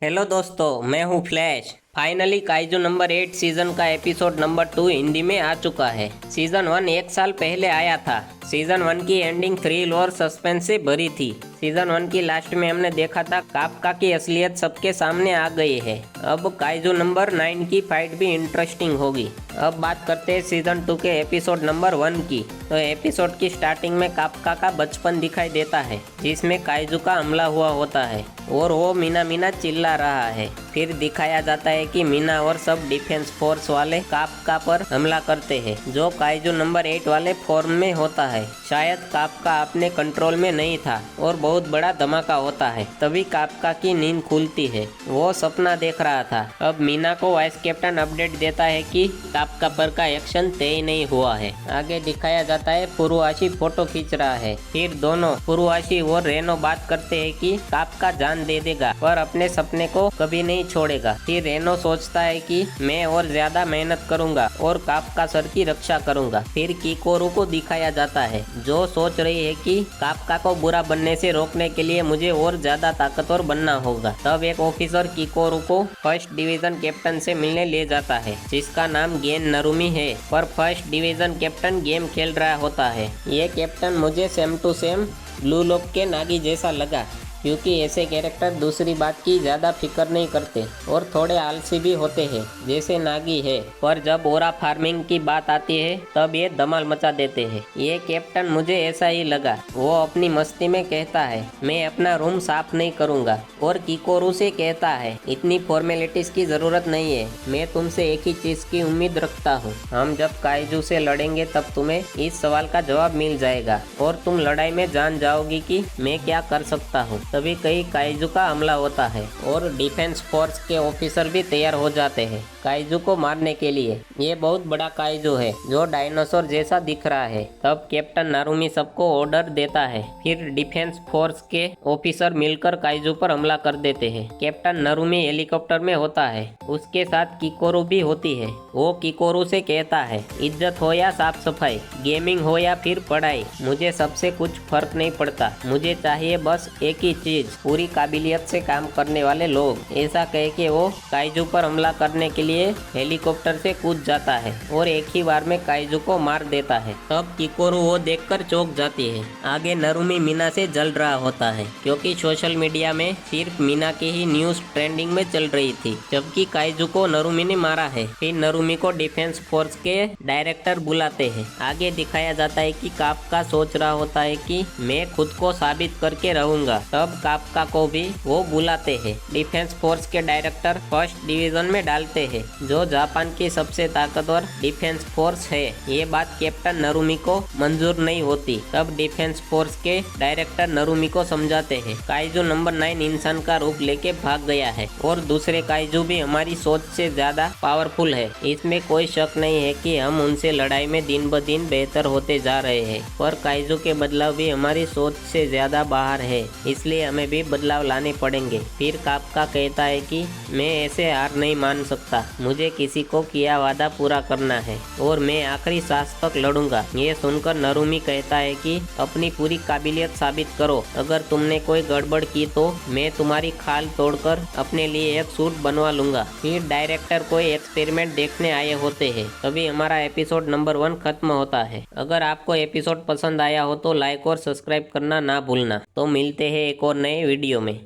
Hello दोस्तों, मैं हूँ flash. Finally kaiju number 8 season का एपिसोड नंबर 2 हिंदी में आ चुका है। सीजन 1 एक साल पहले आया था। सीजन 1 की एंडिंग थ्रिल और सस्पेंस से भरी थी। सीजन 1 की लास्ट में हमने देखा था काफका की असलियत सबके सामने आ गई है। अब काइजू नंबर 9 की फाइट भी इंटरेस्टिंग होगी। अब बात करते हैं सीजन 2 के एपिसोड नंबर 1 की। तो एपिसोड की स्टार्टिंग में काफका का बचपन दिखाई देता है, जिसमें काइजू का हमला हुआ होता है और वो मीना मीना चिल्ला रहा है। फिर दिखाया जाता है कि मीना और सब डिफेंस फोर्स वाले काफका पर हमला करते हैं, जो काइजू नंबर 8 वाले फॉर्म में होता है। शायद काफका अपने कंट्रोल में नहीं था और बहुत बड़ा धमाका होता है। तभी काफका की नींद खुलती है। वो सपना देख रहा था। अब मीना को वाइस कैप्टन अपडेट देता है कि काफका पर का एक्शन तय नहीं हुआ है। आगे दिखाया जाता है फुरुआशी फोटो खींच रहा है। फिर दोनों फुरुआशी और रेनो बात करते हैं कि काफका जान दे देगा पर अपने सपने को कभी नहीं छोड़ेगा। फिर रेनो सोचता है कि मैं और ज्यादा मेहनत करूंगा और काफका सर की रक्षा करूंगा। फिर किकोरू को दिखाया जाता है, जो सोच रही है कि काफका को बुरा बनने से रोकने के लिए मुझे और ज्यादा ताकतवर बनना होगा। तब एक ऑफिसर किकोरू को फर्स्ट डिवीजन कैप्टन से मिलने ले जाता है, जिसका नाम गेन नरुमी है। पर फर्स्ट डिवीजन कैप्टन गेम खेल रहा होता है। ये कैप्टन मुझे same to same Blue Lock के नागी जैसा लगा, क्योंकि ऐसे कैरेक्टर दूसरी बात की ज़्यादा फिक्र नहीं करते और थोड़े आलसी भी होते हैं, जैसे नागी है। पर जब ओरा फार्मिंग की बात आती है तब ये धमाल मचा देते हैं। ये कैप्टन मुझे ऐसा ही लगा। वो अपनी मस्ती में कहता है मैं अपना रूम साफ नहीं करूँगा, और किकोरू से कहता है इतनी फॉर्मेलिटीज़ की ज़रूरत नहीं है, मैं तुमसे एक ही चीज़ की उम्मीद रखता हूँ। हम जब काइजू से लड़ेंगे तब तुम्हें इस सवाल का जवाब मिल जाएगा और तुम लड़ाई में जान जाओगी कि मैं क्या कर सकता हूँ। तभी कई काइजू का हमला होता है और डिफेंस फोर्स के ऑफिसर भी तैयार हो जाते हैं काइजू को मारने के लिए। ये बहुत बड़ा काइजू है जो डायनासोर जैसा दिख रहा है। तब कैप्टन नारुमी सबको ऑर्डर देता है। फिर डिफेंस फोर्स के ऑफिसर मिलकर काइजू पर हमला कर देते हैं। कैप्टन नारुमी हेलीकॉप्टर में होता है, उसके साथ किकोरू भी होती है। वो किकोरू से कहता है इज्जत हो या साफ सफाई, गेमिंग हो या फिर पढ़ाई, मुझे सबसे कुछ फर्क नहीं पड़ता। मुझे चाहिए बस एक ही चीज, पूरी काबिलियत से काम करने वाले लोग। ऐसा कह के वो काइजू पर हमला करने के लिए हेलीकॉप्टर से कूद जाता है और एक ही बार में काइजू को मार देता है। तब किकोरू वो देखकर चौंक जाती है। आगे नरुमी मीना से जल रहा होता है, क्योंकि सोशल मीडिया में सिर्फ मीना की ही न्यूज ट्रेंडिंग में चल रही थी, जबकि काइजू को नरुमी ने मारा है। फिर नरुमी को डिफेंस फोर्स के डायरेक्टर बुलाते हैं। आगे दिखाया जाता है कि काफका सोच रहा होता है कि मैं खुद को साबित करके रहूंगा। तब काफका को भी वो बुलाते हैं। डिफेंस फोर्स के डायरेक्टर फर्स्ट डिवीजन में डालते हैं, जो जापान की सबसे ताकतवर डिफेंस फोर्स है। ये बात कैप्टन नरुमी को मंजूर नहीं होती। तब डिफेंस फोर्स के डायरेक्टर नरुमी को समझाते हैं काइजू नंबर 9 इंसान का रूप लेके भाग गया है और दूसरे काइजू भी हमारी सोच से ज्यादा पावरफुल है। इसमें कोई शक नहीं है कि हम उनसे लड़ाई में दिन ब दिन बेहतर होते जा रहे हैं, पर काइजू के बदलाव भी हमारी सोच से ज्यादा बाहर है, इसलिए हमें भी बदलाव लाने पड़ेंगे। फिर काफका कहता है कि मैं ऐसे हार नहीं मान सकता, मुझे किसी को किया वादा पूरा करना है और मैं आखिरी सांस तक लड़ूंगा। ये सुनकर नरुमी कहता है कि अपनी पूरी काबिलियत साबित करो, अगर तुमने कोई गड़बड़ की तो मैं तुम्हारी खाल तोड़कर अपने लिए एक सूट बनवा लूंगा। फिर डायरेक्टर कोई एक्सपेरिमेंट देखने आए होते हैं। तभी हमारा एपिसोड नंबर 1 खत्म होता है। अगर आपको एपिसोड पसंद आया हो तो लाइक और सब्सक्राइब करना ना भूलना। तो मिलते हैं एक और नए वीडियो में।